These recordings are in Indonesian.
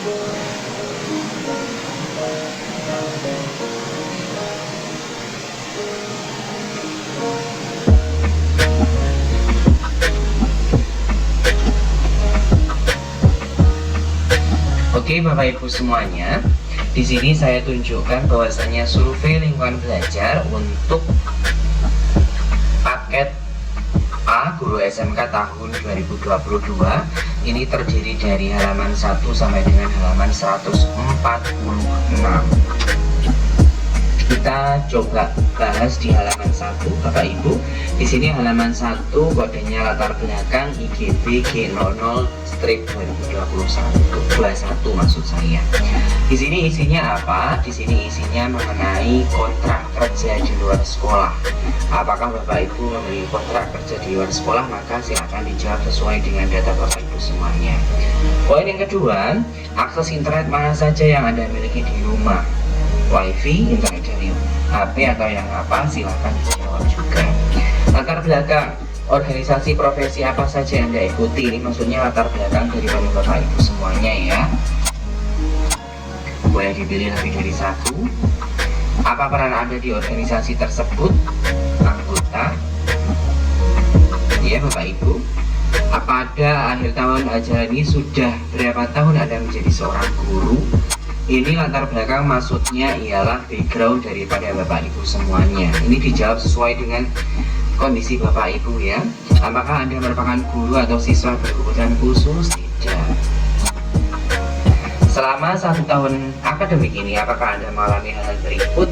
Oke Bapak Ibu semuanya, di sini saya tunjukkan bahwasanya survei lingkungan belajar untuk paket A Guru SMK tahun 2022 ini terdiri dari halaman 1 sampai dengan halaman 146. Kita coba bahas di halaman 1 Bapak Ibu. Di sini halaman 1 kodenya latar belakang IGB G00-2021 maksud saya. Di sini isinya apa? Di sini isinya mengenai kontrak kerja di luar sekolah. Apakah Bapak Ibu memiliki kontrak kerja di luar sekolah? Maka silakan dijawab sesuai dengan data Bapak Ibu semuanya. Poin yang kedua, akses internet mana saja yang Anda miliki di rumah? Wifi, internet dari HP atau yang apa? Silakan dijawab juga. Latar belakang organisasi profesi apa saja yang Anda ikuti? Ini maksudnya latar belakang dari Bapak Ibu semuanya ya. Boleh dipilih lebih dari satu. Apa peran Anda di organisasi tersebut? Anggota ya Bapak Ibu. Apa pada akhir tahun ajaran ini sudah berapa tahun Anda menjadi seorang guru? Ini latar belakang maksudnya ialah background daripada Bapak Ibu semuanya. Ini dijawab sesuai dengan kondisi Bapak Ibu ya. Apakah Anda merupakan guru atau siswa berkebutuhan khusus? Tidak. Selama 1 tahun akademik ini, apakah Anda mengalami hal berikut?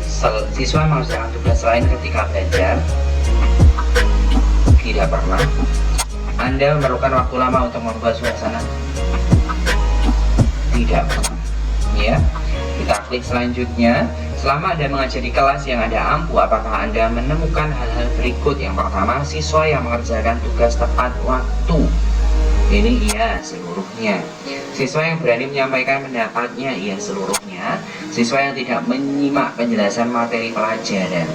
Siswa mengerjakan tugas lain ketika belajar? Tidak pernah. Anda memerlukan waktu lama untuk membuat suasana? Tidak pernah. Ya, kita klik selanjutnya. Selama Anda mengajar di kelas yang Anda ampu, apakah Anda menemukan hal-hal berikut? Yang pertama, siswa yang mengerjakan tugas tepat waktu. Ini iya seluruhnya. Siswa yang berani menyampaikan pendapatnya, iya seluruhnya. Siswa yang tidak menyimak penjelasan materi pelajaran,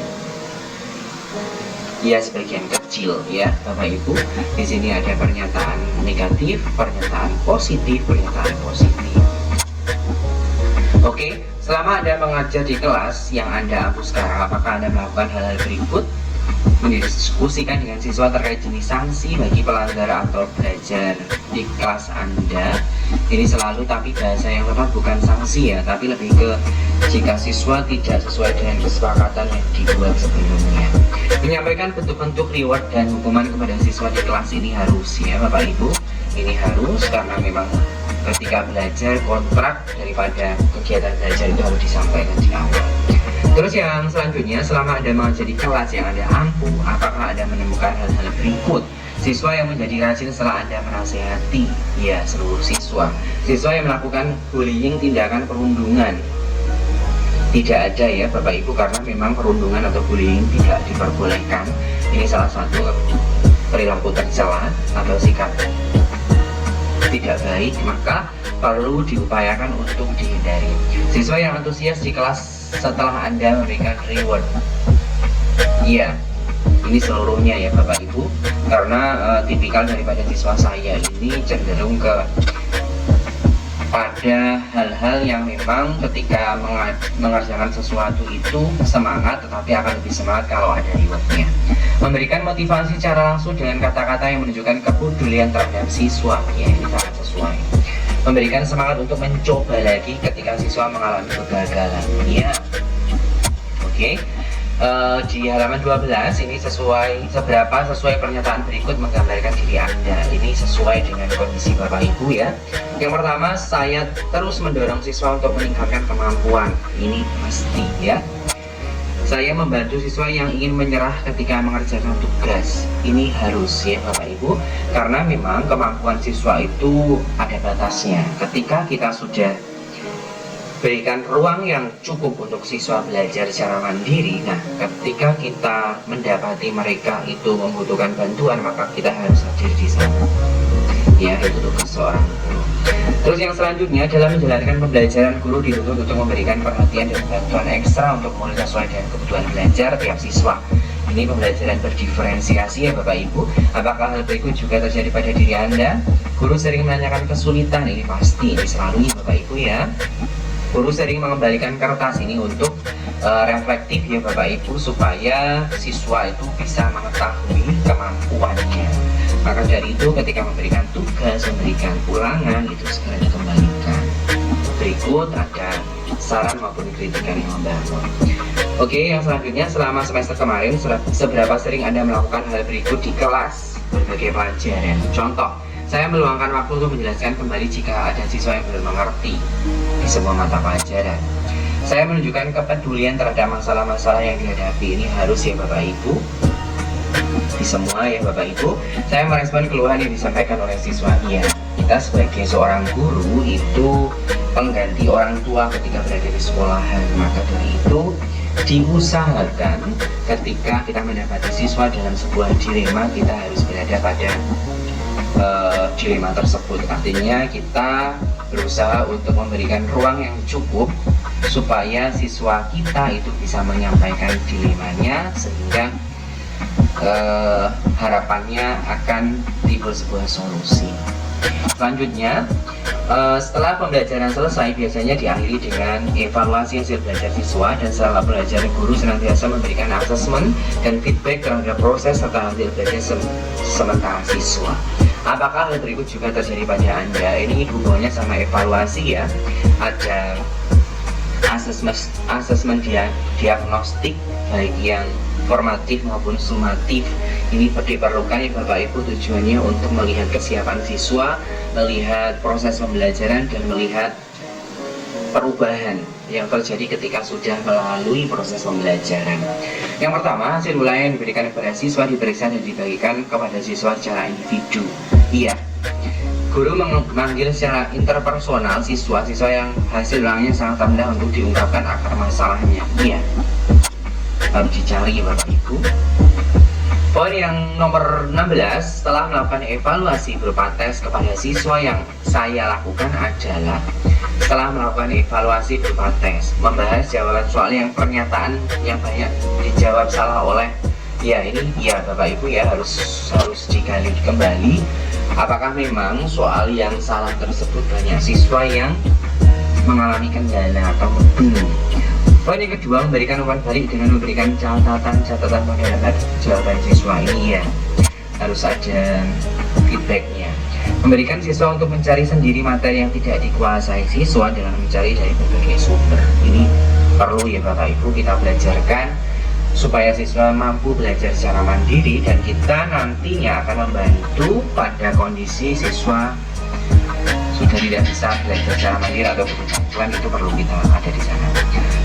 iya sebagian kecil ya Bapak Ibu. Di sini ada pernyataan negatif, pernyataan positif, pernyataan positif. Oke, selama Anda mengajar di kelas yang Anda ampu sekarang, apakah Anda melakukan hal-hal berikut? Mendiskusikan dengan siswa terkait jenis sanksi bagi pelanggar atau belajar di kelas Anda. Ini selalu tapi bahasa yang tepat bukan sanksi ya, tapi lebih ke jika siswa tidak sesuai dengan kesepakatan yang dibuat sebelumnya. Menyampaikan bentuk-bentuk reward dan hukuman kepada siswa di kelas ini harus ya Bapak Ibu. Ini harus karena memang ketika belajar kontrak daripada kegiatan belajar itu harus disampaikan di awal. Terus yang selanjutnya, selama Anda mengajar di kelas yang Anda ampu, apakah Anda menemukan hal-hal berikut? Siswa yang menjadi rajin setelah Anda menasehati, ya seluruh siswa. Siswa yang melakukan bullying, tindakan perundungan, tidak ada ya Bapak Ibu, karena memang perundungan atau bullying tidak diperbolehkan. Ini salah satu perilaku tercela atau sikap tidak baik, maka perlu diupayakan untuk dihindari. Siswa yang antusias di kelas setelah Anda memberikan reward, iya ini seluruhnya ya Bapak Ibu, karena tipikal daripada siswa saya ini cenderung pada hal-hal yang memang ketika mengerjakan sesuatu itu semangat, tetapi akan lebih semangat kalau ada rewardnya. Memberikan motivasi secara langsung dengan kata-kata yang menunjukkan kepedulian terhadap siswa, ya ini sangat sesuai. Memberikan semangat untuk mencoba lagi ketika siswa mengalami kegagalan, ya. Oke. Di halaman 12 ini seberapa sesuai pernyataan berikut menggambarkan diri Anda. Ini sesuai dengan kondisi Bapak Ibu ya. Yang pertama, saya terus mendorong siswa untuk meningkatkan kemampuan. Ini pasti ya. Saya membantu siswa yang ingin menyerah ketika mengerjakan tugas. Ini harus ya Bapak Ibu, karena memang kemampuan siswa itu ada batasnya. Ketika kita sudah berikan ruang yang cukup untuk siswa belajar secara mandiri, nah ketika kita mendapati mereka itu membutuhkan bantuan, maka kita harus hadir di sana ya, itu tugas seorang guru. Terus yang selanjutnya, dalam menjalankan pembelajaran, guru dituntut untuk memberikan perhatian dan bantuan ekstra untuk mulai sesuai dengan kebutuhan belajar tiap siswa. Ini ini pembelajaran berdiferensiasi ya Bapak Ibu. Apakah hal berikut juga terjadi pada diri Anda? Guru sering menanyakan kesulitan, ini pasti, ini selalu ya Bapak Ibu ya. Guru sering mengembalikan kertas ini untuk reflektif ya Bapak Ibu, supaya siswa itu bisa mengetahui kemampuannya. Maka dari itu ketika memberikan tugas, memberikan ulangan, itu segera dikembalikan. Berikut ada saran maupun kritikan yang membangun. Oke, yang selanjutnya, selama semester kemarin seberapa sering Anda melakukan hal berikut di kelas berbagai pelajaran? Contoh, saya meluangkan waktu untuk menjelaskan kembali jika ada siswa yang belum mengerti di semua mata pelajaran. Saya menunjukkan kepedulian terhadap masalah-masalah yang dihadapi. Ini harus ya Bapak Ibu, di semua ya Bapak Ibu. Saya merespon keluhan yang disampaikan oleh siswa. Iya, kita sebagai seorang guru itu pengganti orang tua ketika berada di sekolahan. Maka dari itu diusahakan ketika kita mendapati siswa dalam sebuah dilema, kita harus berada pada dilema tersebut. Artinya kita berusaha untuk memberikan ruang yang cukup supaya siswa kita itu bisa menyampaikan dilemanya, sehingga harapannya akan timbul sebuah solusi. Selanjutnya, setelah pembelajaran selesai biasanya diakhiri dengan evaluasi hasil belajar siswa, dan setelah belajar guru senantiasa memberikan asesmen dan feedback terhadap proses serta hasil belajar sementara siswa. Apakah hal berikut juga terjadi pada Anda? Ini hubungannya sama evaluasi ya. Ada asesmen diagnostik baik yang formatif maupun sumatif. Ini diperlukan ya Bapak Ibu, tujuannya untuk melihat kesiapan siswa, melihat proses pembelajaran, dan melihat perubahan yang terjadi ketika sudah melalui proses pembelajaran. Yang pertama, hasil ulangan yang diberikan kepada siswa diperiksa dan dibagikan kepada siswa secara individu. Iya, guru memanggil secara interpersonal siswa-siswa yang hasil ulangannya sangat rendah untuk diungkapkan akar masalahnya. Iya, harus dicari ya Bapak Ibu. Poin yang nomor 16, setelah melakukan evaluasi berupa tes kepada siswa, yang saya lakukan adalah setelah melakukan evaluasi berupa tes, membahas jawaban soal yang pernyataan yang banyak dijawab salah oleh, ya ini ya Bapak Ibu ya, harus digali kembali apakah memang soal yang salah tersebut banyak siswa yang mengalami kendala atau belum. Poin yang kedua, memberikan umpan balik dengan memberikan catatan pada jawaban siswa. Ini ya harus ada feedbacknya. Memberikan siswa untuk mencari sendiri materi yang tidak dikuasai siswa dengan mencari dari berbagai sumber. Ini perlu ya Bapak Ibu kita belajarkan supaya siswa mampu belajar secara mandiri, dan kita nantinya akan membantu pada kondisi siswa sudah tidak bisa belajar secara mandiri atau berkebutuhan. Itu perlu kita ada di sana.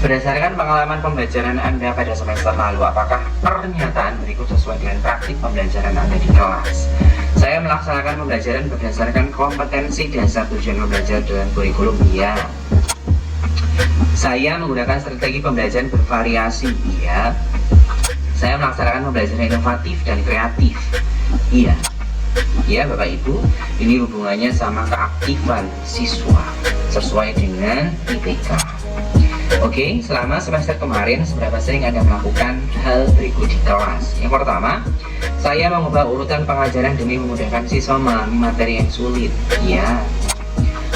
Berdasarkan pengalaman pembelajaran Anda pada semester lalu, apakah pernyataan berikut sesuai dengan praktik pembelajaran Anda di kelas? Saya melaksanakan pembelajaran berdasarkan kompetensi dasar tujuan belajar dalam kurikulum. Iya. Saya menggunakan strategi pembelajaran bervariasi. Iya. Saya melaksanakan pembelajaran inovatif dan kreatif. Iya. Ya Bapak Ibu, ini hubungannya sama keaktifan siswa sesuai dengan IPK. Oke, selama semester kemarin seberapa sering Anda melakukan hal berikut di kelas? Yang pertama, saya mengubah urutan pengajaran demi memudahkan siswa memahami materi yang sulit. Ya,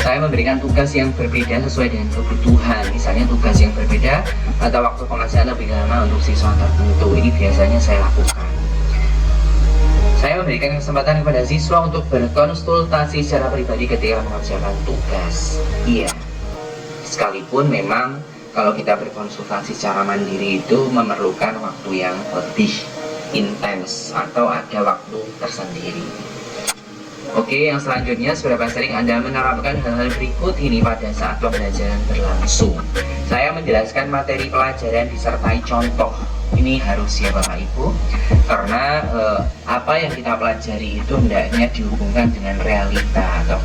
saya memberikan tugas yang berbeda sesuai dengan kebutuhan. Misalnya tugas yang berbeda atau waktu pengajaran lebih lama untuk siswa tertentu. Ini biasanya saya lakukan. Saya memberikan kesempatan kepada siswa untuk berkonsultasi secara pribadi ketika mengerjakan tugas. Iya, sekalipun memang kalau kita berkonsultasi secara mandiri itu memerlukan waktu yang lebih intens atau ada waktu tersendiri. Oke, yang selanjutnya, seberapa sering Anda menerapkan hal-hal berikut ini pada saat pembelajaran berlangsung? Saya menjelaskan materi pelajaran disertai contoh. Ini harus ya Bapak Ibu, karena apa yang kita pelajari itu hendaknya dihubungkan dengan realita atau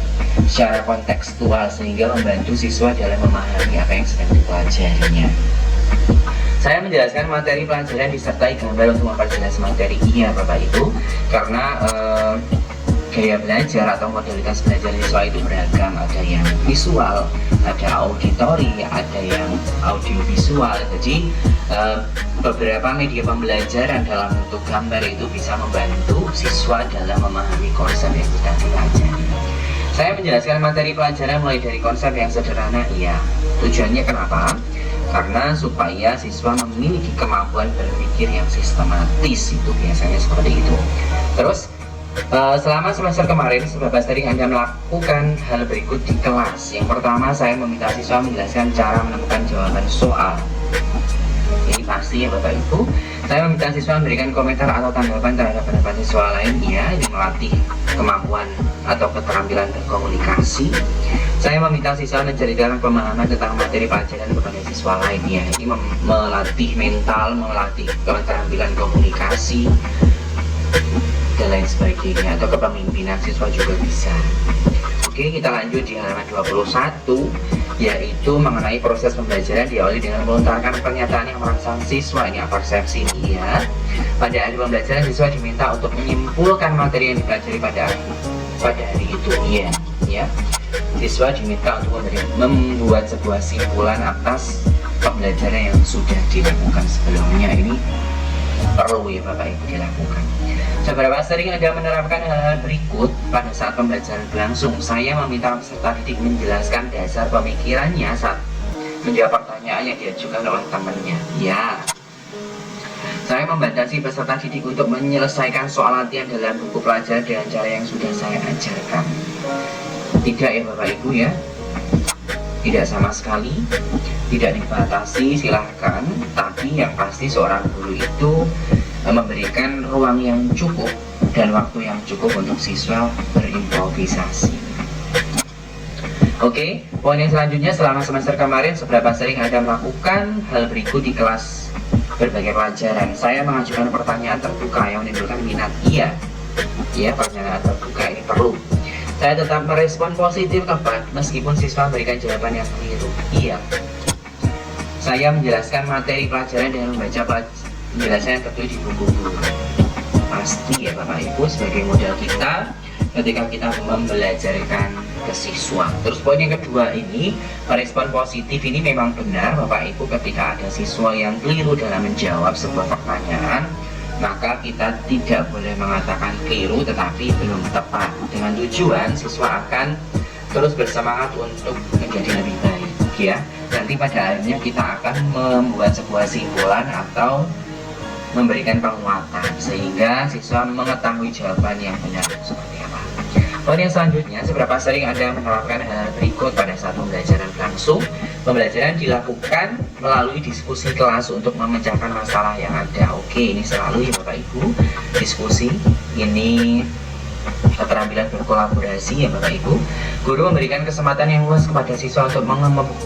secara kontekstual, sehingga membantu siswa dalam memahami apa yang sedang dipelajarinya. Saya menjelaskan materi pelajaran disertai gambar untuk memperjelas materi. Iya Bapak Ibu, karena gaya belajar atau modalitas belajar siswa itu beragam. Ada yang visual, ada auditori, ada yang audiovisual. Jadi beberapa media pembelajaran dalam bentuk gambar itu bisa membantu siswa dalam memahami konsep yang sedang dipelajari. Saya menjelaskan materi pelajaran mulai dari konsep yang sederhana, iya. Tujuannya kenapa? Karena supaya siswa memiliki kemampuan berpikir yang sistematis, itu biasanya seperti itu. Terus selama semester kemarin, seberapa sering Anda melakukan hal berikut di kelas? Yang pertama, saya meminta siswa menjelaskan cara menemukan jawaban soal. Ini pasti ya Bapak Ibu. Saya meminta siswa memberikan komentar atau tanggapan terhadap pendapat siswa lain. Ya, ini melatih kemampuan atau keterampilan berkomunikasi. Saya meminta siswa menceritakan pemahaman tentang materi pelajaran kepada siswa lain. Ya, ini melatih mental, melatih keterampilan komunikasi dan lain sebagainya, atau kepemimpinan siswa juga bisa. Oke, kita lanjut di halaman 21, yaitu mengenai proses pembelajaran diawali dengan melontarkan pernyataan yang merangsang siswa. Ini persepsi ya. Pada hari pembelajaran, siswa diminta untuk menyimpulkan materi yang dipelajari pada hari itu. Ya. Siswa diminta untuk membuat sebuah simpulan atas pembelajaran yang sudah dilakukan sebelumnya. Ini perlu ya Bapak Ibu dilakukan. Seberapa sering Anda menerapkan hal-hal berikut pada saat pembelajaran berlangsung? Saya meminta peserta didik menjelaskan dasar pemikirannya saat menjawab pertanyaan yang diajukan oleh temannya. Ya. Saya membatasi peserta didik untuk menyelesaikan soal latihan dalam buku pelajaran dengan cara yang sudah saya ajarkan. Tidak ya Bapak Ibu ya. Tidak sama sekali. Tidak dibatasi, silahkan. Tapi yang pasti seorang guru itu memberikan ruang yang cukup dan waktu yang cukup untuk siswa berimprovisasi. Oke, poin yang selanjutnya, selama semester kemarin seberapa sering Anda melakukan hal berikut di kelas berbagai pelajaran? Saya mengajukan pertanyaan terbuka yang menimbulkan minat. Iya, pertanyaan terbuka ini perlu. Saya tetap merespon positif tepat meskipun siswa memberikan jawaban yang keliru. Iya. Saya menjelaskan materi pelajaran dengan membaca penjelasan yang tertulis di buku guru. Pasti ya Bapak Ibu, sebagai modal kita ketika kita membelajarkan ke siswa. Terus poin yang kedua ini, respon positif ini memang benar Bapak Ibu. Ketika ada siswa yang keliru dalam menjawab sebuah pertanyaan, maka kita tidak boleh mengatakan keliru tetapi belum tepat. Dengan tujuan siswa akan terus bersemangat untuk menjadi lebih baik ya. Nanti pada akhirnya kita akan membuat sebuah simpulan atau memberikan penguatan sehingga siswa mengetahui jawaban yang benar seperti apa. Poin yang selanjutnya, seberapa sering Anda menerapkan hal berikut pada saat pembelajaran berlangsung? Pembelajaran dilakukan melalui diskusi kelas untuk memecahkan masalah yang ada. Oke, ini selalu ya Bapak Ibu, diskusi ini keterampilan berkolaborasi ya Bapak Ibu. Guru memberikan kesempatan yang luas kepada siswa untuk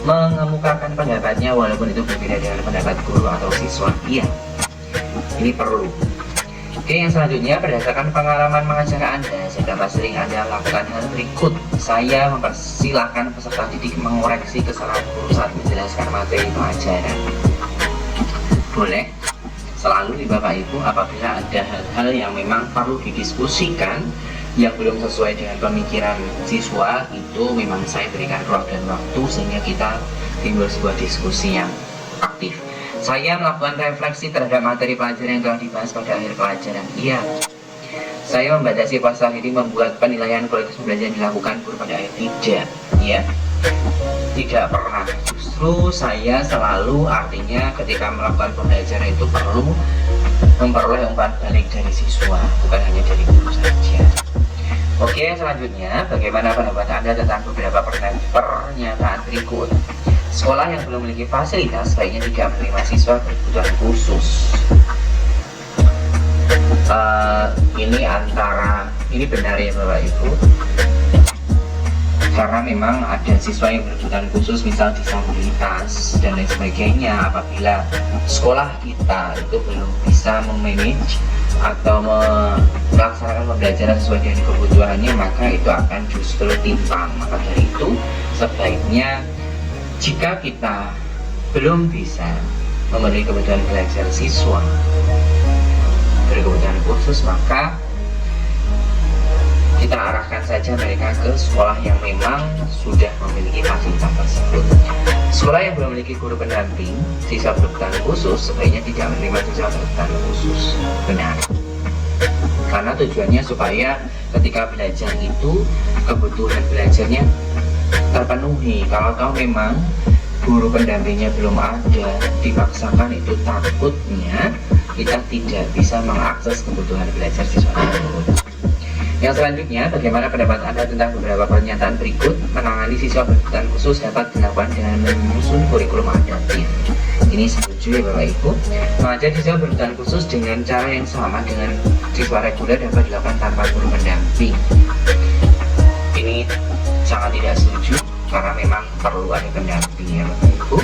mengemukakan pendapatnya walaupun itu berbeda dengan pendapat guru atau siswa. Iya, ini perlu. Oke, yang selanjutnya, berdasarkan pengalaman mengajar Anda, seberapa sering Anda melakukan hal berikut? Saya mempersilahkan peserta didik mengoreksi kesalahan guru saat menjelaskan materi pelajaran. Boleh, selalu di Bapak Ibu, apabila ada hal-hal yang memang perlu didiskusikan yang belum sesuai dengan pemikiran siswa, itu memang saya berikan ruang dan waktu sehingga kita timbul sebuah diskusi yang aktif. Saya melakukan refleksi terhadap materi pelajaran yang telah dibahas pada akhir pelajaran. Iya. Saya membatasi pasal ini membuat penilaian kualitas pembelajaran dilakukan guru pada akhir. Tidak. Ya. Tidak pernah. Justru saya selalu, artinya ketika melakukan pembelajaran itu perlu memperoleh umpan balik dari siswa, bukan hanya dari guru saja. Oke, selanjutnya, bagaimana pendapat Anda tentang beberapa pernyataan berikut? Sekolah yang belum memiliki fasilitas sebaiknya tidak menerima siswa berkebutuhan khusus. Ini benar ya Bapak Ibu, karena memang ada siswa yang berkebutuhan khusus, misal disabilitas dan lain sebagainya. Apabila sekolah kita itu belum bisa memanage atau melaksanakan pembelajaran sesuai dengan kebutuhannya, maka itu akan justru timpang. Maka dari itu sebaiknya, jika kita belum bisa memenuhi kebutuhan belajar siswa berkebutuhan khusus, maka kita arahkan saja mereka ke sekolah yang memang sudah memiliki fasilitas tersebut. sekolah yang belum memiliki guru pendamping siswa berkebutuhan khusus sebaiknya tidak menerima siswa berkebutuhan khusus. Benar, karena tujuannya supaya ketika belajar itu kebutuhan belajarnya terpenuhi. Kalau memang guru pendampingnya belum ada, dipaksakan, itu takutnya kita tidak bisa mengakses kebutuhan belajar siswa tersebut. Yang selanjutnya, bagaimana pendapat Anda tentang beberapa pernyataan berikut? Menangani siswa berkebutuhan khusus dapat dilakukan dengan menyusun kurikulum adaptif. Ini setuju ya Bapak Ibu. Mengajar siswa berkebutuhan khusus dengan cara yang sama dengan siswa reguler dapat dilakukan tanpa guru pendamping. Ini sangat tidak setuju karena memang perlu ada pendamping ya Bapak Ibu.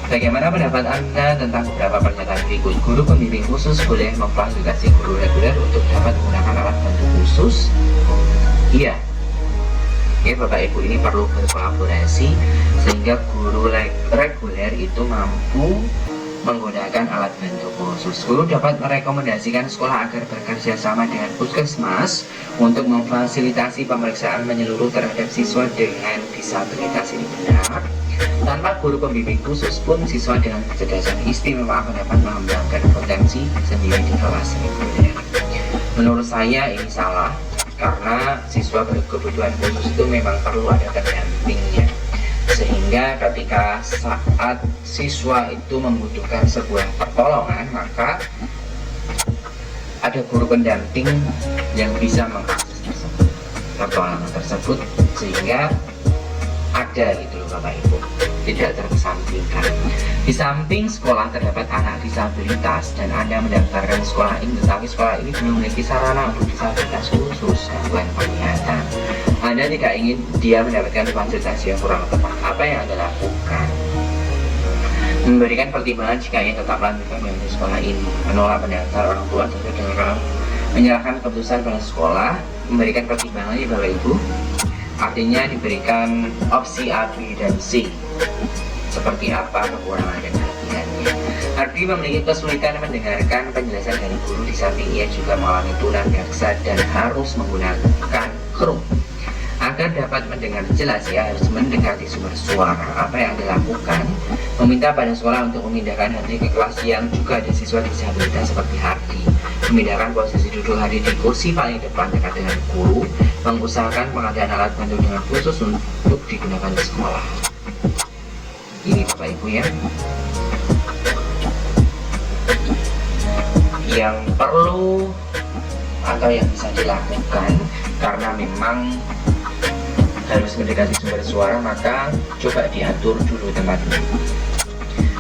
Bagaimana pendapat Anda tentang beberapa pernyataan berikut? Guru pembimbing khusus boleh memfasilitasi guru reguler untuk dapat menggunakan alat bantu khusus? Iya. Ya Bapak Ibu, ini perlu berkolaborasi sehingga guru reguler itu mampu menggunakan alat bantu khusus. Guru dapat merekomendasikan sekolah agar bekerja sama dengan puskesmas untuk memfasilitasi pemeriksaan menyeluruh terhadap siswa dengan disabilitas ini benar. Tanpa guru pembimbing khusus pun siswa dengan kecerdasan istimewa akan dapat mengembangkan potensi sendiri di kelas reguler. Menurut saya ini salah, karena siswa berkebutuhan khusus itu memang perlu ada pendampingnya, sehingga ketika saat siswa itu membutuhkan sebuah pertolongan, maka ada guru pendamping yang bisa mengakses pertolongan tersebut, sehingga ada gitu loh Bapak Ibu, tidak terkesampingkan. Di samping sekolah terdapat anak disabilitas dan Anda mendaftarkan sekolah ini, tetapi sekolah ini belum memiliki sarana untuk disabilitas khusus gangguan penglihatan, Anda tidak ingin dia mendapatkan fasilitas yang kurang tepat, apa yang Anda lakukan? Memberikan pertimbangan jika ingin tetap lanjutkan dengan sekolah ini, menolak pendaftar orang tua sesuai dengan menyerahkan keputusan pada sekolah, memberikan pertimbangan ya Bapak Ibu. Artinya diberikan opsi A, B, dan C. Seperti apa kekurangan dan kelebihannya. Arti memiliki kesulitan mendengarkan penjelasan dari guru, di samping ia juga mengalami tunadaksa dan harus menggunakan kerum. Agar dapat mendengar jelas, ya harus mendekati sumber suara. Apa yang dilakukan? Meminta pada sekolah untuk memindahkan Hardi ke kelas yang juga ada siswa disabilitas seperti Hardi. Memindahkan posisi duduk Hardi di kursi paling depan dekat dengan guru. Mengusahakan pengadaan alat bantu dengan khusus untuk digunakan di sekolah. Ini Bapak Ibu ya, yang perlu atau yang bisa dilakukan, karena memang harus mendekati sumber suara, maka coba diatur dulu tempatnya.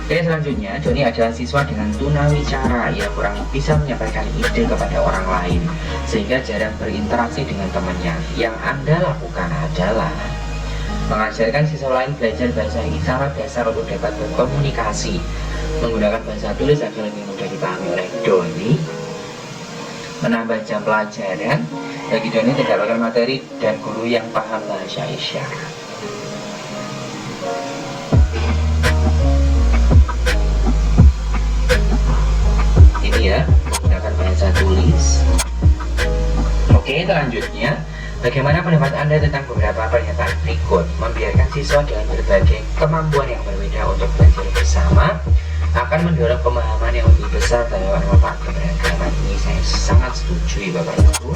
Oke, selanjutnya, Joni adalah siswa dengan tunawicara. Ia kurang bisa menyampaikan ide kepada orang lain, sehingga jarang berinteraksi dengan temannya. Yang Anda lakukan adalah mengajarkan siswa lain belajar bahasa isyarat dasar untuk dapat berkomunikasi, menggunakan bahasa tulis agar lebih mudah dipahami oleh Doni, menambah jam pelajaran bagi Doni tidak mendapatkan materi, dan guru yang paham bahasa isyarat. Ini ya, menggunakan bahasa tulis. Oke, selanjutnya, bagaimana pendapat Anda tentang beberapa pernyataan berikut? Membiarkan siswa dengan berbagai kemampuan yang berbeda untuk belajar bersama akan mendorong pemahaman yang lebih besar terhadap watak keberagaman. Ini saya sangat setuju ya Bapak Ibu.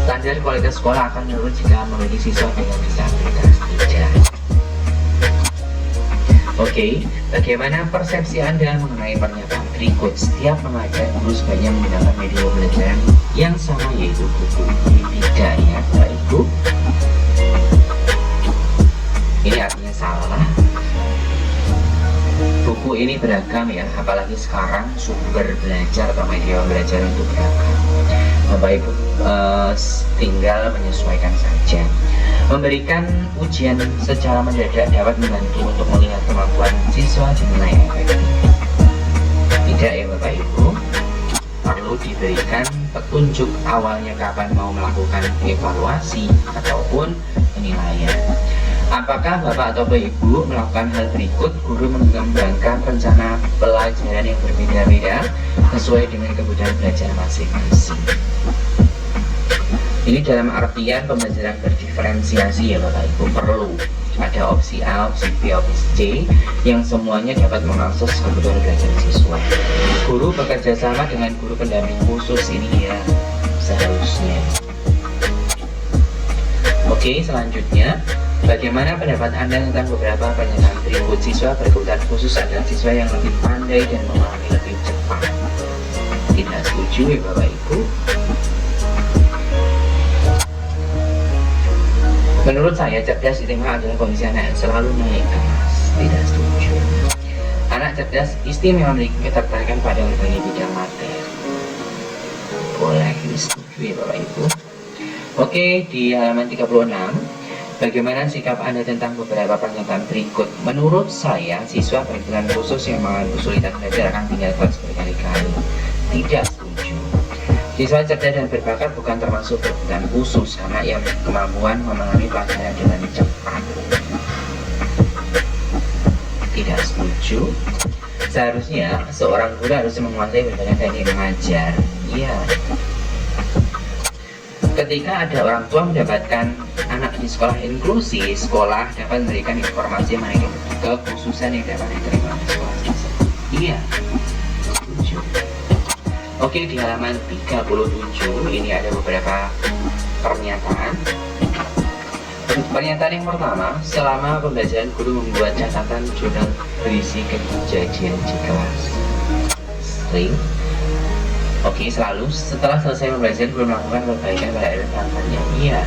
Standar kualitas sekolah akan menurun jika memiliki siswa dengan disabilitas tidak. Oke, bagaimana persepsi Anda mengenai pernyataan berikut? Setiap pengajar guru sebaiknya menggunakan media pembelajaran yang sama, yaitu buku. Ini tidak ya Bapak Ibu. Ini artinya salah. Buku ini beragam ya, apalagi sekarang sumber belajar atau media belajar itu beragam. Bapak Ibu tinggal menyesuaikan saja. Memberikan ujian secara mendadak dapat membantu untuk melihat kemampuan siswa dinilai efektif. Tidak ya Bapak Ibu, perlu diberikan petunjuk awalnya kapan mau melakukan evaluasi ataupun penilaian. Apakah Bapak atau Ibu melakukan hal berikut? Guru mengembangkan rencana pelajaran yang berbeda-beda sesuai dengan kebutuhan belajar masing-masing. Ini dalam artian pembelajaran berdiferensiasi ya Bapak Ibu, perlu Ada opsi A, opsi B, opsi C, yang semuanya dapat mengakses kebutuhan belajar siswa. Guru bekerja sama dengan guru pendamping khusus ini ya, seharusnya. Oke, selanjutnya, bagaimana pendapat Anda tentang beberapa pernyataan berikut? Siswa berkebutuhan khusus adalah siswa yang lebih pandai dan memahami lebih cepat. Tidak setuju ya Bapak Ibu? Menurut saya, cerdas istimewa adalah kondisi anak yang selalu naik kelas. Tidak setuju. Anak cerdas istimewa memiliki ketertarikan pada berbagai bidang materi. Boleh disetujui Bapak Ibu. Oke, di halaman 36, bagaimana sikap Anda tentang beberapa pernyataan berikut? Menurut saya, siswa berkebutuhan khusus yang mengalami kesulitan belajar akan tinggal kelas berkali-kali. Tidak setuju. Siswa cerdas dan berbakat bukan termasuk berkebutuhan khusus karena ia memiliki kemampuan memahami pelajaran dengan cepat. Tidak setuju. Seharusnya seorang guru harus menguasai berbagai teknik mengajar. Iya. Ketika ada orang tua mendapatkan anak di sekolah inklusi, sekolah dapat memberikan informasi mengenai kekhususan yang dapat diterima di sekolah tersebut. Iya. Setuju. Oke, di halaman 37 ini ada beberapa pernyataan. Pernyataan yang pertama, selama pembelajaran guru membuat catatan jurnal berisi kejadian di kelas. Sering. Oke, selalu setelah selesai pembelajaran guru melakukan perbaikan pada elemennya. Iya.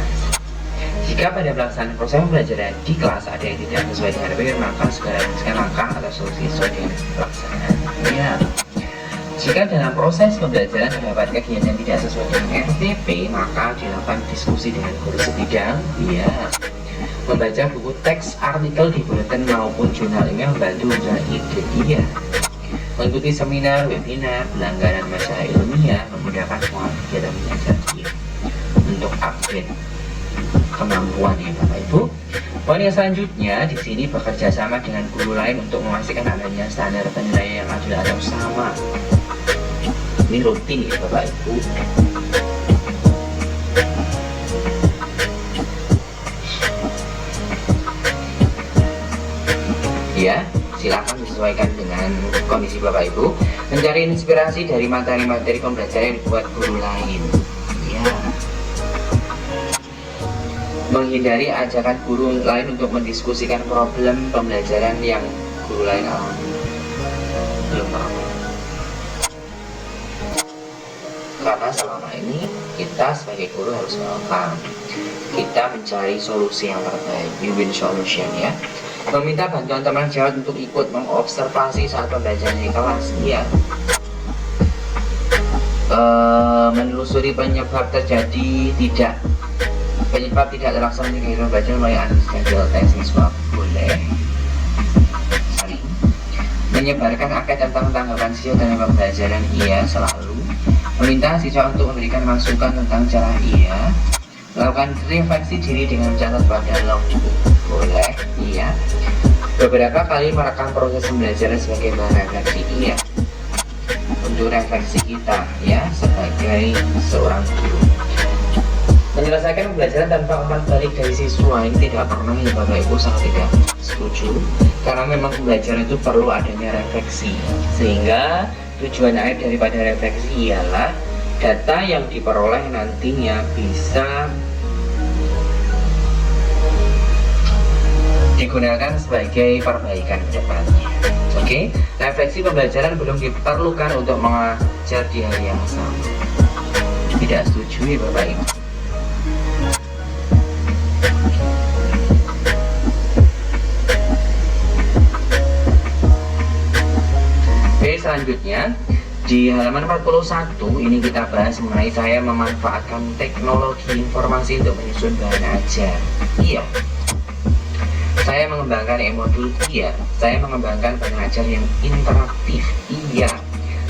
Jika pada pelaksanaan proses pembelajaran di kelas ada yang tidak sesuai dengan RPP, maka segera rumuskan langkah atau solusi sesuai dengan pelaksanaan. Iya. Jika dalam proses pembelajaran terdapat kegiatan tidak sesuai dengan RPP, maka dilakukan diskusi dengan guru sebidang. Iya. Membaca buku teks artikel di buletin maupun jurnal ini membantu mencari ide. Iya. Mengikuti seminar, webinar, pelanggaran masalah ilmiah memudahkan semua kegiatan belajar. Iya. Untuk upgrade kemampuan ya Bapak Ibu. Poin yang selanjutnya di sini bekerja sama dengan guru lain untuk memastikan adanya standar penilaian yang adil atau sama. Ini rutin ya Bapak Ibu. Ya, silakan disesuaikan dengan kondisi Bapak Ibu. Mencari inspirasi dari materi-materi pembelajaran yang dibuat guru lain. Ya. Menghindari ajakan guru lain untuk mendiskusikan problem pembelajaran yang guru lain alami. Belum paham. Karena selama ini kita sebagai guru harus paham. Kita mencari solusi yang terbaik, win-win solution ya. Meminta bantuan teman sejawat untuk ikut mengobservasi saat pembelajaran di kelas. Iya. Menelusuri penyebab tidak terlaksananya kegiatan belajar melalui analisis jadwal tes siswa. Boleh. Menyebarkan angket tentang tanggapan siswa dalam pembelajaran. Iya, selalu. Meminta siswa untuk memberikan masukan tentang cara ia. Melakukan refleksi diri dengan mencatat pada logbook. Boleh. Iya. Beberapa kali merekam proses pembelajaran sebagai bahan refleksi. Iya. Untuk refleksi kita ya sebagai seorang guru. Menyelesaikan pembelajaran tanpa umpan balik dari siswa ini tidak pernah ya Bapak Ibu, sangat tidak setuju. Karena memang pembelajaran itu perlu adanya refleksi. Sehingga tujuan akhir daripada refleksi ialah data yang diperoleh nantinya bisa digunakan sebagai perbaikan ke depannya. Oke, refleksi pembelajaran belum diperlukan untuk mengajar di hari yang sama. Tidak setuju ya Bapak Ibu. Oke, selanjutnya di halaman 41 ini kita bahas mengenai saya memanfaatkan teknologi informasi untuk menyusun bahan ajar. Iya. Saya mengembangkan e-modul. Iya. Saya mengembangkan bahan ajar yang interaktif. Iya.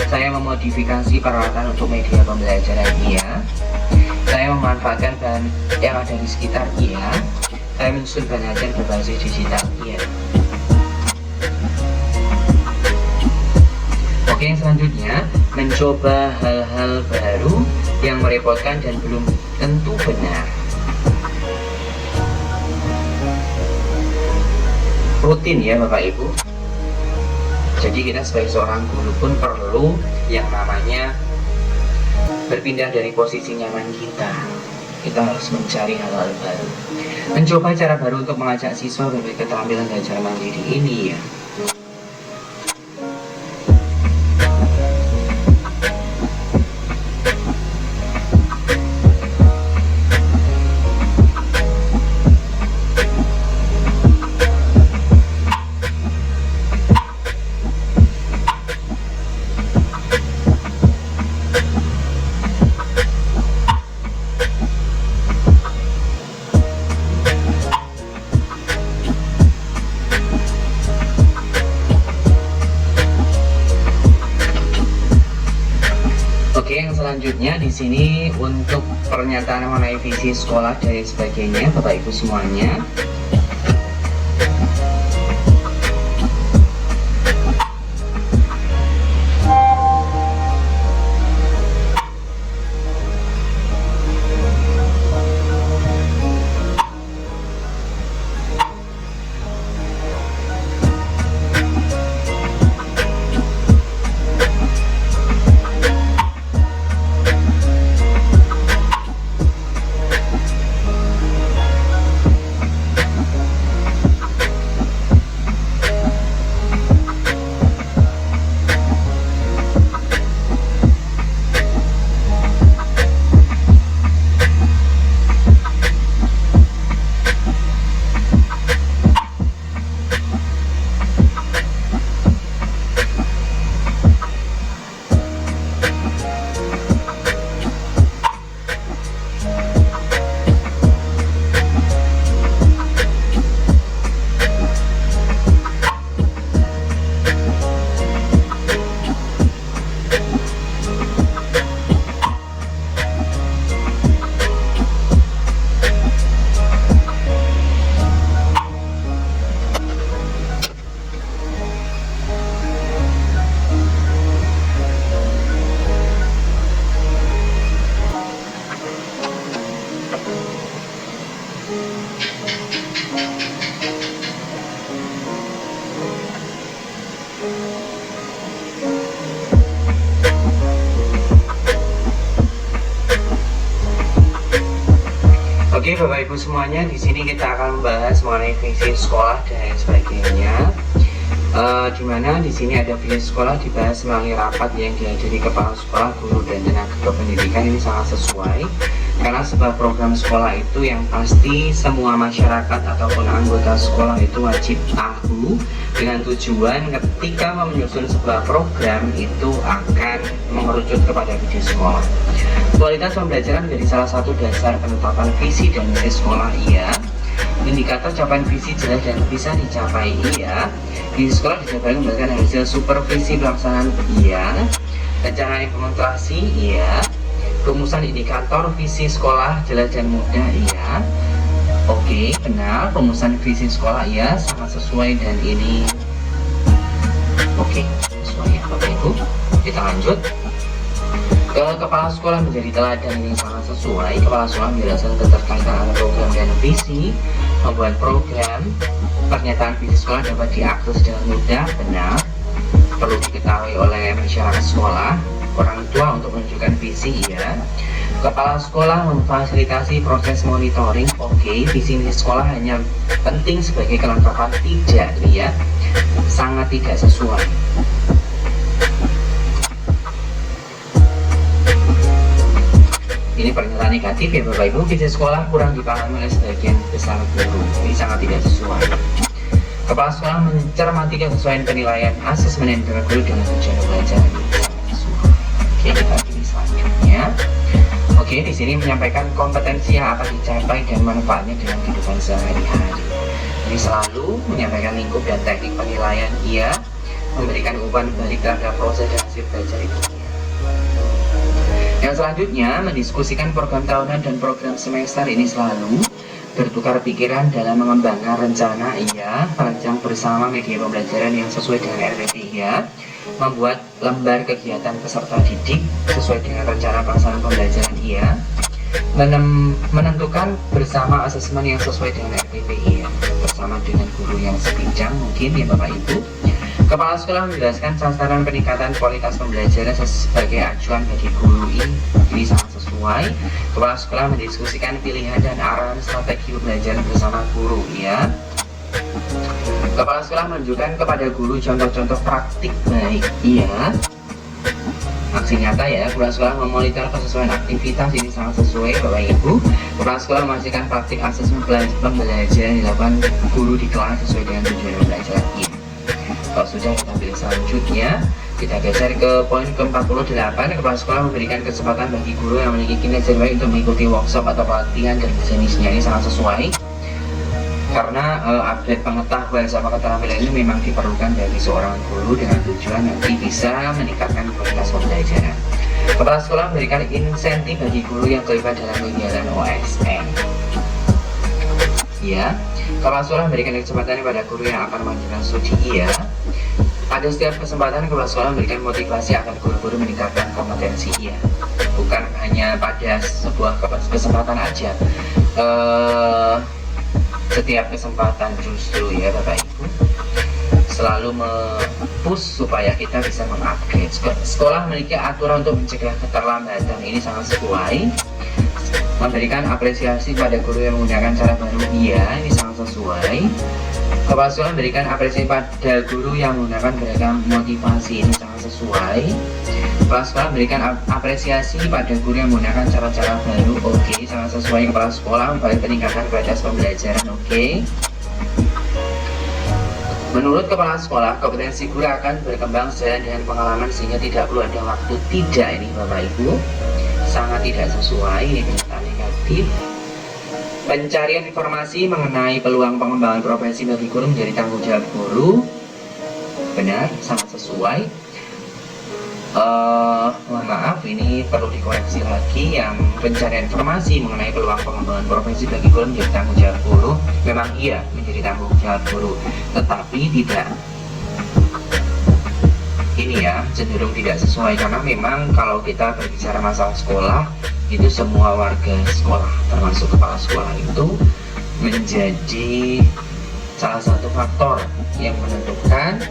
Saya memodifikasi peralatan untuk media pembelajaran. Iya. Saya memanfaatkan bahan yang ada di sekitar. Iya. Saya menyusun bahan ajar berbasis digital. Iya. Oke, yang selanjutnya mencoba hal-hal baru yang merepotkan dan belum tentu benar. rutin ya Bapak Ibu. Jadi kita sebagai seorang guru pun perlu yang namanya berpindah dari posisi nyaman kita. Kita harus mencari hal-hal baru, mencoba cara baru untuk mengajak siswa berbagai keterampilan belajar mandiri ini ya. Oke, yang selanjutnya di sini untuk pernyataan mengenai visi sekolah dan sebagainya, Bapak Ibu semuanya. Oke Bapak Ibu semuanya, di sini kita akan membahas mengenai visi sekolah dan sebagainya. Dimana di sini ada visi sekolah dibahas melalui rapat yang dihadiri kepala sekolah, guru dan tenaga kependidikan. Ini sangat sesuai karena sebuah program sekolah itu yang pasti semua masyarakat ataupun anggota sekolah itu wajib tahu dengan tujuan ketika menyusun sebuah program itu akan mengerucut kepada visi sekolah. Kualitas pembelajaran menjadi salah satu dasar penetapan visi dan misi sekolah iya. Indikator capaian visi jelas dan bisa dicapai iya. Visi sekolah dicapai berdasarkan hasil supervisi pelaksanaan iya. Rencana implementasi iya. Rumusan indikator visi sekolah jelas dan mudah iya. Oke, benar, rumusan visi sekolah iya sangat sesuai dan ini oke, sesuai ya Bapak Ibu. Kita lanjut. Kepala sekolah menjadi teladan, ini sangat sesuai. Kepala sekolah menjelaskan keterkaitan antara program dan visi, membuat program. Pernyataan visi sekolah dapat diakses dengan mudah, benar. Perlu diketahui oleh masyarakat sekolah, orang tua untuk menunjukkan visi ya. Kepala sekolah memfasilitasi proses monitoring. Oke, visi misi sekolah hanya penting sebagai kelengkapan, tidak ya, sangat tidak sesuai. Ini pernyataan negatif ya Bapak Ibu, visi sekolah kurang dipahami oleh sebagian besar guru. Ini sangat tidak sesuai. Kepala sekolah mencermati kesesuaian penilaian asesmen yang guru dengan tujuan belajar. Oke, kita pilih selanjutnya. Oke, di sini menyampaikan kompetensi yang akan dicapai dan manfaatnya dalam kehidupan sehari-hari. Ini selalu menyampaikan lingkup dan teknik penilaian iya, memberikan umpan balik terhadap proses dan hasil belajar itu. Yang selanjutnya, mendiskusikan program tahunan dan program semester. Ini selalu bertukar pikiran dalam mengembangkan rencana iya, merancang bersama media pembelajaran yang sesuai dengan RPP iya, membuat lembar kegiatan peserta didik sesuai dengan rencana pelaksanaan pembelajaran iya, menentukan bersama asesmen yang sesuai dengan RPP iya. bersama dengan guru yang sebidang mungkin ya Bapak Ibu. Kepala sekolah menjelaskan sasaran peningkatan kualitas pembelajaran sebagai acuan bagi guru ini sangat sesuai. Kepala sekolah mendiskusikan pilihan dan arahan strategi pembelajaran bersama guru ya. Kepala sekolah menunjukkan kepada guru contoh-contoh praktik baik ya. Aksi nyata ya, kepala sekolah memonitor kesesuaian aktivitas ini sangat sesuai Bapak Ibu. Kepala sekolah memastikan praktik asesmen pembelajaran dilakukan guru di kelas sesuai dengan tujuan pembelajaran ini. Kalau sudah, kita pilih selanjutnya. Kita geser ke poin ke-48. Kepala sekolah memberikan kesempatan bagi guru yang memiliki kinerja baik untuk mengikuti workshop atau pelatihan dan jenisnya. Ini sangat sesuai karena update pengetahuan sama keterampilan ini memang diperlukan dari seorang guru dengan tujuan nanti bisa meningkatkan kualitas pembelajaran. Kepala sekolah memberikan insentif bagi guru yang terlibat dalam kegiatan OSN ya. Kepala sekolah memberikan kesempatan kepada guru yang akan melanjutkan studi ya. Pada setiap kesempatan kepala sekolah memberikan motivasi agar guru-guru meningkatkan kompetensi ya. Bukan hanya pada sebuah kesempatan aja, setiap kesempatan justru ya Bapak Ibu selalu me-push supaya kita bisa mengupgrade. Sekolah memiliki aturan untuk mencegah keterlambatan, ini sangat sesuai. Memberikan apresiasi pada guru yang menggunakan cara baru, iya ini sangat sesuai. Kepala sekolah memberikan apresiasi pada guru yang menggunakan beragam motivasi, ini sangat sesuai. Kepala sekolah memberikan apresiasi pada guru yang menggunakan cara-cara baru, oke, sangat sesuai. Kepala sekolah memberikan peningkatan kualitas pembelajaran, oke. Menurut kepala sekolah, kompetensi guru akan berkembang sesuai dengan pengalaman sehingga tidak perlu ada waktu. Tidak, ini Bapak Ibu sangat tidak sesuai, ini pernyataan negatif. Pencarian informasi mengenai peluang pengembangan profesi bagi guru menjadi tanggung jawab guru, benar, sangat sesuai. Mohon maaf, ini perlu dikoreksi lagi. Yang pencarian informasi mengenai peluang pengembangan profesi bagi guru menjadi tanggung jawab guru, memang iya menjadi tanggung jawab guru, tetapi tidak ini ya, cenderung tidak sesuai karena memang kalau kita berbicara masalah sekolah itu semua warga sekolah termasuk kepala sekolah itu menjadi salah satu faktor yang menentukan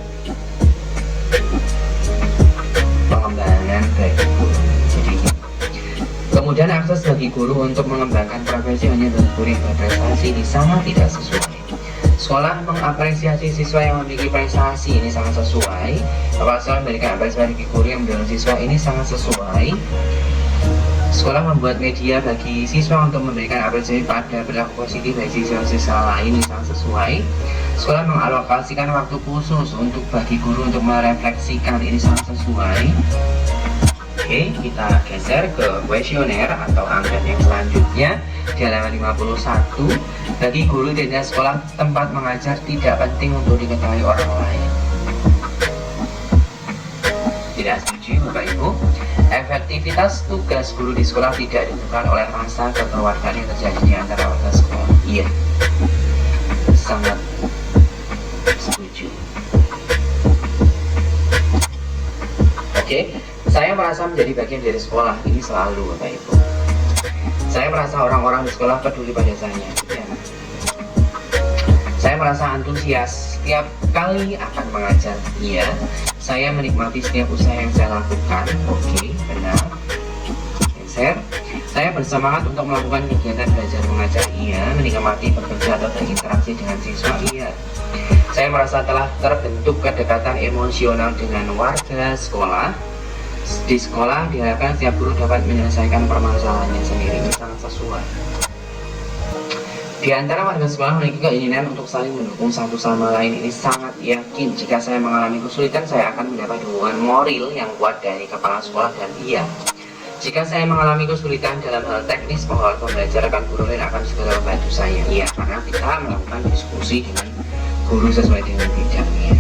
pengembangan bagi guru. Jadi kemudian akses bagi guru untuk mengembangkan profesi hanya bagi guru yang berprestasi, ini sangat tidak sesuai. Sekolah mengapresiasi siswa yang memiliki prestasi, ini sangat sesuai. Kepala sekolah memberikan apresiasi bagi guru yang mendorong siswa, ini sangat sesuai. Sekolah membuat media bagi siswa untuk memberikan apresiasi pada perilaku positif bagi siswa-siswa lain, ini sangat sesuai. Sekolah mengalokasikan waktu khusus untuk bagi guru untuk merefleksikan, ini sangat sesuai. Oke, kita geser ke kuesioner atau anggaran yang selanjutnya di halaman 51. Bagi guru tidak sekolah tempat mengajar tidak penting untuk diketahui orang lain. Tidak setuju Bapak Ibu. Efektivitas tugas guru di sekolah tidak ditentukan oleh rasa kekeluargaan yang terjadi di antara warga sekolah. Iya, sangat setuju. Oke, saya merasa menjadi bagian dari sekolah ini selalu Bapak Ibu. Saya merasa orang-orang di sekolah peduli pada saya ya. Saya merasa antusias setiap kali akan mengajar. Iya, saya menikmati setiap usaha yang saya lakukan. Oke, benar. Geser. Saya bersemangat untuk melakukan kegiatan belajar mengajar. Iya, menikmati bekerja atau berinteraksi dengan siswa. Iya. Saya merasa telah terbentuk kedekatan emosional dengan warga sekolah. Di sekolah diharapkan setiap guru dapat menyelesaikan permasalahannya sendiri, ini sangat sesuai. Di antara warga sekolah memiliki keinginan untuk saling mendukung satu sama lain, ini sangat yakin. Jika saya mengalami kesulitan, saya akan mendapat dukungan moral yang kuat dari kepala sekolah. Dan iya, jika saya mengalami kesulitan dalam hal teknis pengelolaan pembelajaran, guru lain akan segera membantu saya. Iya, karena kita melakukan diskusi dengan guru sesuai dengan bidangnya.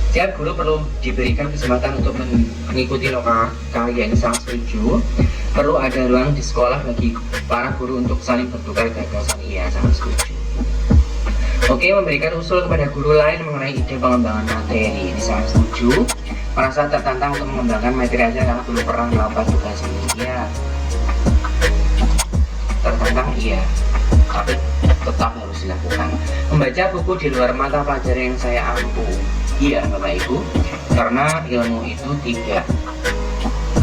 Setiap guru perlu diberikan kesempatan untuk mengikuti lokal karya, ini sangat setuju. Perlu ada ruang di sekolah bagi para guru untuk saling bertukar gagasan, iya sangat setuju. Oke, memberikan usul kepada guru lain mengenai ide pengembangan materi, ini sangat setuju. Merasa tertantang untuk mengembangkan materi aja karena belum pernah melakukan tugas ini, iya. Tertantang iya, tapi tetap harus dilakukan. Membaca buku di luar mata pelajaran yang saya ampu, iya Bapak Ibu, karena ilmu itu tidak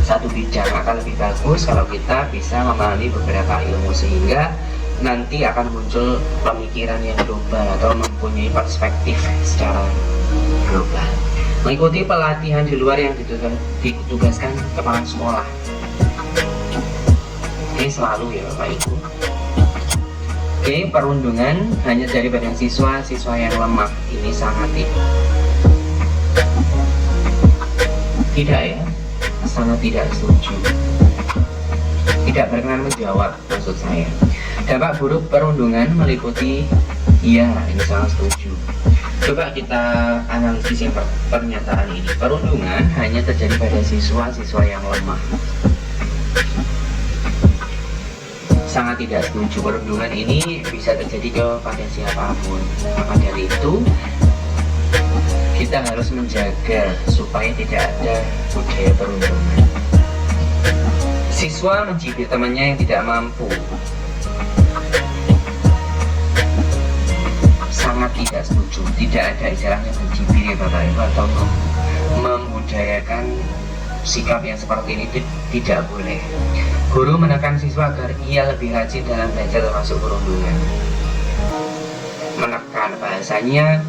satu bidang. Akan lebih bagus kalau kita bisa memahami beberapa ilmu, sehingga nanti akan muncul pemikiran yang global atau mempunyai perspektif secara global. Mengikuti pelatihan di luar yang ditugaskan kepala sekolah. Ini selalu ya Bapak Ibu. Oke, perundungan hanya daripada siswa yang lemah. Ini sangat tidak ya, sangat tidak setuju. Tidak berkenan menjawab maksud saya. Dampak buruk perundungan meliputi, iya ini sangat setuju. Coba kita analisis yang pernyataan ini. Perundungan hanya terjadi pada siswa yang lemah. Sangat tidak setuju. Perundungan ini bisa terjadi kepada siapapun. Maka dari itu kita harus menjaga supaya tidak ada budaya perundungan. Siswa mencibir temannya yang tidak mampu. Sangat tidak setuju. Tidak ada istilahnya mencibir ya Bapak Ibu, atau membudayakan sikap yang seperti ini tidak boleh. Guru menekan siswa agar ia lebih rajin dalam belajar termasuk perundungan. Menekan, bahasanya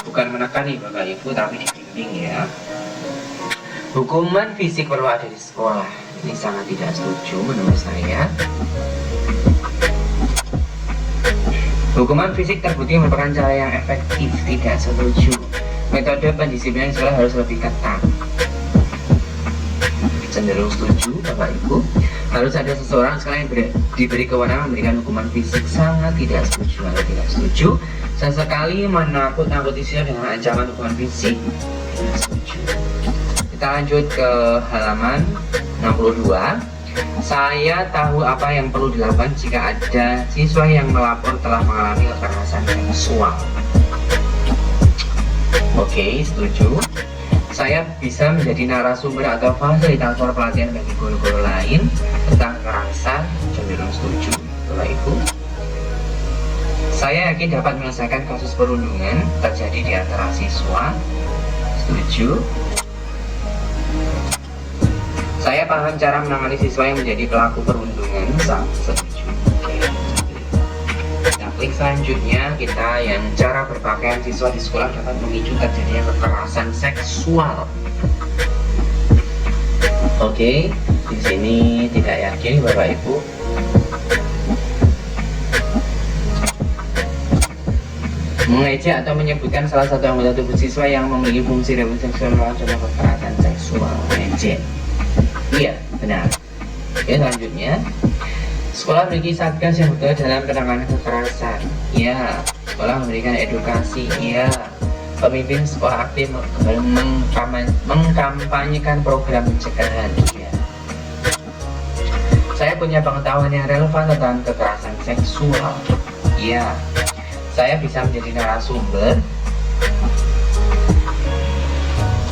bukan menekan nih Bapak Ibu, tapi dibimbing ya. Hukuman fisik perlu ada di sekolah. Ini sangat tidak setuju menurut saya. Hukuman fisik terbukti merupakan cara yang efektif. Tidak setuju. Metode pendisiplinan sekolah harus lebih ketat. Cenderung setuju Bapak Ibu. Harus ada seseorang sekali yang diberi kewenangan memberikan hukuman fisik. Sangat tidak setuju. Atau tidak setuju. Sesekali menakut-nakuti siswa dengan ancaman hukuman fisik. Tidak setuju. Kita lanjut ke halaman 62. Saya tahu apa yang perlu dilakukan jika ada siswa yang melapor telah mengalami kekerasan seksual. Oke, setuju. Saya bisa menjadi narasumber atau fasilitator pelatihan bagi guru-guru lain tentang kekerasan. Cenderung setuju Bapak Ibu. Saya yakin dapat menyelesaikan kasus perundungan terjadi di antara siswa. Setuju. Saya paham cara menangani siswa yang menjadi pelaku perundungan. Setuju. Nah, klik selanjutnya kita yang cara berpakaian siswa di sekolah dapat memicu terjadinya kekerasan seksual. Oke, di sini tidak yakin Bapak Ibu. Mengejek atau menyebutkan salah satu anggota tubuh siswa yang memiliki fungsi reproduksi seksual adalah kekerasan seksual. Mengejek. Iya, benar. Oke, selanjutnya. Sekolah memiliki satgas yang bergerak dalam penanganan kekerasan. Ya, sekolah memberikan edukasi. Ya, pemimpin sekolah aktif mengkampanyekan program pencegahan. Ya. Saya punya pengetahuan yang relevan tentang kekerasan seksual. Ya, saya bisa menjadi narasumber.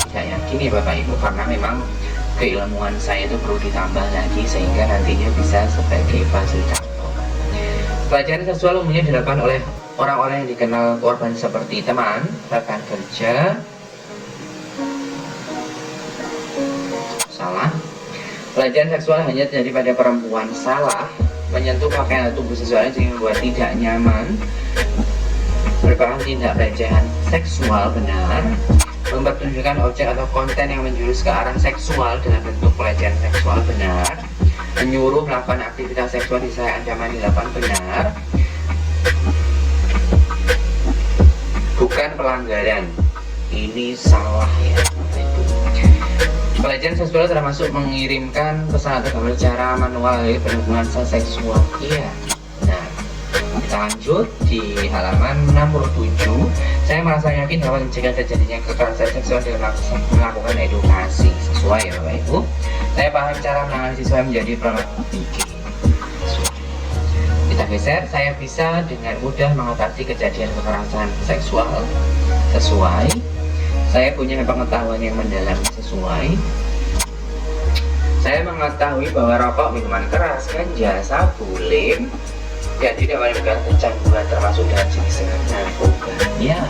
Tidak yakin ya Bapak Ibu, karena memang keilmuan saya itu perlu ditambah lagi sehingga nantinya bisa sebagai fasilitator. Pelecehan seksual umumnya dilakukan oleh orang-orang yang dikenal korban seperti teman, rekan kerja. Salah. Pelecehan seksual hanya terjadi pada perempuan. Salah. Menyentuh pakaian atau tubuh seseorang sehingga membuat tidak nyaman merupakan tindak pelecehan seksual. Benar. Mempertunjukkan objek atau konten yang menjurus ke arah seksual dalam bentuk pelecehan seksual. Benar. Menyuruh melakukan aktivitas seksual disertai ancaman di lapangan. Benar. Bukan pelanggaran. Ini salah ya. Pelecehan seksual termasuk mengirimkan pesan atau gambar secara manual dari berhubungan seksual. Iya. Nah, kita lanjut di halaman 67. Saya merasa yakin dapat mencegah terjadinya kekerasan seksual dengan melakukan edukasi. Sesuai ya Bapak Ibu. Saya paham cara menangani siswa yang menjadi pelaku. Kita geser. Saya bisa dengan mudah mengatasi kejadian kekerasan seksual. Sesuai. Saya punya pengetahuan yang mendalam. Sesuai. Saya mengetahui bahwa rokok, minuman keras, ganja, sabu, lem yang tidak menimbulkan kecanduan termasuk dalam jenis narkoba. Ya,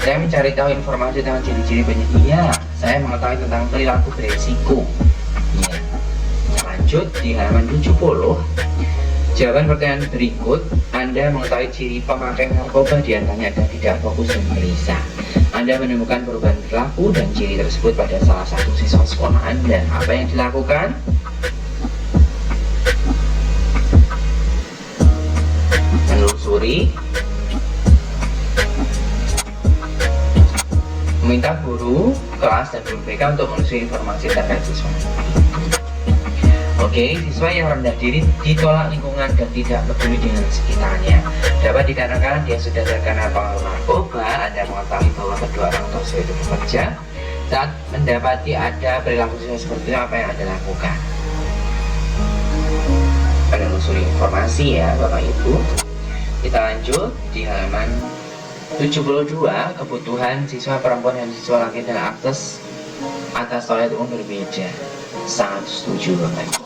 saya mencari tahu informasi tentang ciri-ciri penyedia. Ya, saya mengetahui tentang perilaku beresiko. Ya, lanjut di halaman 70. Jawaban pertanyaan berikut, Anda mengetahui ciri pemakai narkoba diantaranya adalah tidak fokus dan gelisah. Anda menemukan perubahan perilaku dan ciri tersebut pada salah satu siswa sekolah Anda. Apa yang dilakukan? Menelusuri, meminta guru, kelas, dan guru BK untuk menelusuri informasi terkait siswa. Oke, siswa yang rendah diri, ditolak lingkungan, dan tidak peduli dengan sekitarnya dapat dikarenakan dia sudah terkena pengaruh narkoba. Anda mengetahui bahwa kedua orang tua itu bekerja. Saat mendapati ada perilaku siswa seperti itu, apa yang Anda lakukan? Menelusuri informasi ya Bapak Ibu. Kita lanjut di halaman 72. Kebutuhan siswa perempuan dan siswa laki dalam akses atas toilet umum berbeda. Sangat setuju Bapak Ibu.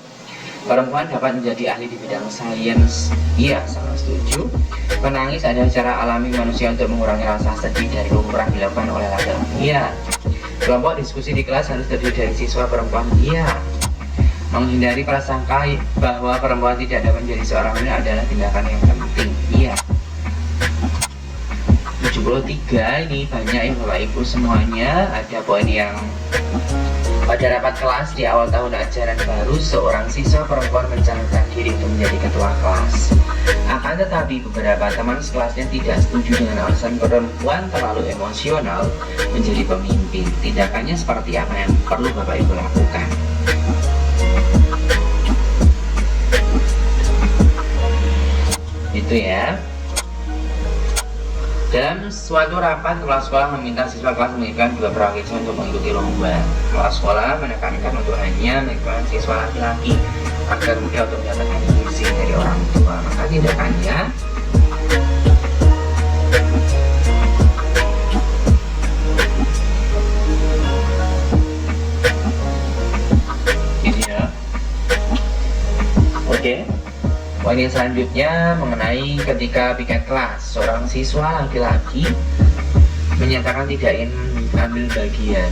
Perempuan dapat menjadi ahli di bidang sains. Iya, sangat setuju. Menangis adalah cara alami manusia untuk mengurangi rasa sedih dari lumrah dilakukan oleh laki-laki. Iya. Kelompok diskusi di kelas harus terdiri dari siswa perempuan. Iya. Menghindari prasangka bahwa perempuan tidak dapat menjadi seorang wanita adalah tindakan yang penting. Iya. 73 ini banyak ya Bapak Ibu semuanya. Ada poin yang pada rapat kelas di awal tahun ajaran baru, seorang siswa perempuan mencalonkan diri untuk menjadi ketua kelas. Akan tetapi beberapa teman sekelasnya tidak setuju dengan alasan perempuan terlalu emosional menjadi pemimpin. Tindakannya seperti apa yang perlu Bapak Ibu lakukan? Itu ya. Dalam suatu rapat, kepala sekolah meminta siswa kelas mengirimkan 2 perwakilan untuk mengikuti lomba. Kepala sekolah menekankan untuk hanya mengirimkan siswa laki-laki agar mudah untuk mendapatkan izin dari orang tua. Maka tindakannya ini ya. Oke. Poin yang selanjutnya mengenai ketika piket kelas, seorang siswa laki-laki menyatakan tidak ingin ambil bagian.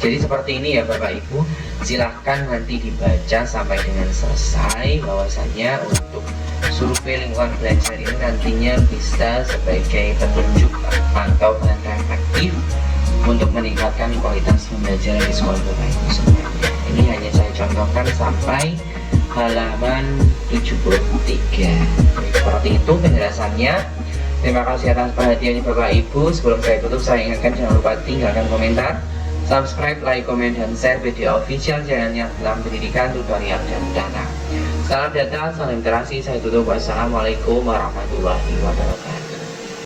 Jadi seperti ini ya Bapak Ibu, silahkan nanti dibaca sampai dengan selesai bahwasannya untuk survei lingkungan belajar ini nantinya bisa sebagai petunjuk atau bahan reflektif untuk meningkatkan kualitas pembelajaran di sekolah Bapak Ibu semuanya. Ini hanya saya contohkan sampai halaman 73. Seperti itu penjelasannya. Terima kasih atas perhatiannya Bapak Ibu. Sebelum saya tutup, saya ingatkan jangan lupa tinggalkan komentar, subscribe, like, komen, dan share video official channelnya dalam pendidikan, tutorial, dan data. Salam data, salam interaksi. Saya tutup. Wassalamualaikum warahmatullahi wabarakatuh.